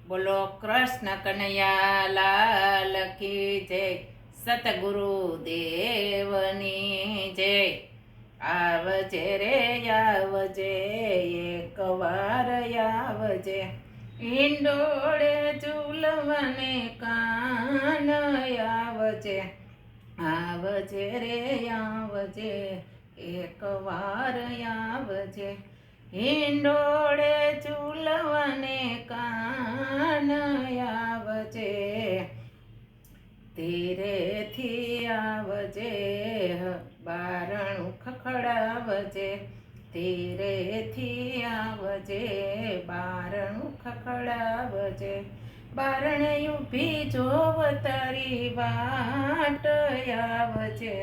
બોલો કૃષ્ણ કનૈયા લાલ કી જય, સતગુરુ દેવની જય। આવજે રે આવજે, એક વાર આવજે, ઈંડોળે ઝૂલવાને કાન આવજે। આવજે રે આવજે, એક વાર આવજે, હિંડોળે ઝૂલવાને કાન આવજે। ધીરેથી આવજે, બારણું ખખડાવજે, ધીરેથી આવજે, બારણું ખખડાવજે। બારણે ઊભી જોવ તારી વાટ આવજે,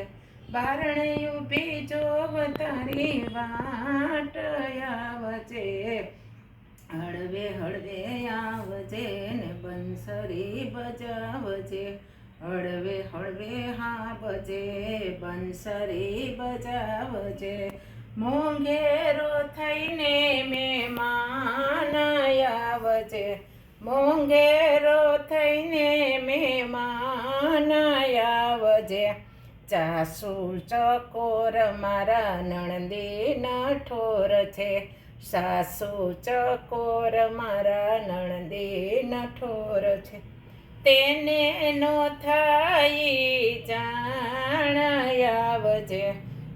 બારણે ઊભી જોવ તારી વાટ આવજે। હળવે હળવે આવજે ને બંસરી બજાવજે, હળવે હળવે આવજે, બંસરી બજાવજે। મોંઘેરો થઈને મહેમાન આવજે, મોંઘેરો થઈને મહેમાન આવજે। ચાસુ ચકોર મારા નણંદીના ઠોર છે, સાસુ ચકોર મારા નણંદીના ઠોર છે। તેને નો થાય જાણ આવજે,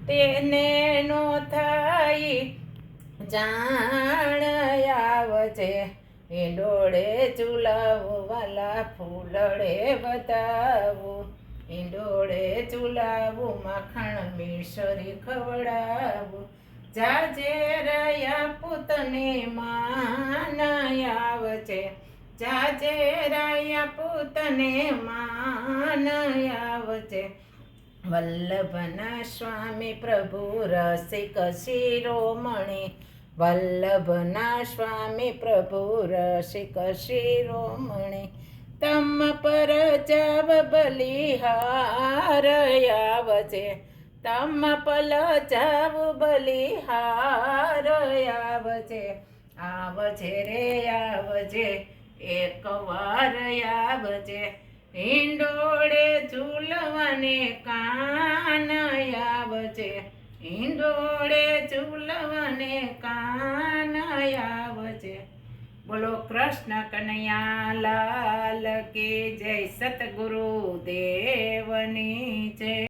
તેને નો થાય જાણ આવજે। ઈંડોળે ઝૂલાવું વાલા ફૂલડે વધાવું, ઈંડોળે ઝૂલાવું માખણ મિસરી ખવડાવું। જાજે રહ્યા પૂતને માન આવજે, જાજે રહ્યા પૂતને માન આવજે। વલ્લભના સ્વામી પ્રભુ રસિક શિરોમણી, વલ્લભના સ્વામી પ્રભુ રસિક શિરોમણી। તમ પર જાવ બલિહાર આવજે, તમ પલ જાવ બલિહાર આવજે। આવજે રે આવજે, એક વાર આવજે, હિંડોળે ઝૂલવાને કાન આવજે, હિંડોળે ઝૂલવાને કાન આવજે। બોલો કૃષ્ણ કનૈયા લાલ કી જય, સતગુરુ દેવની જય।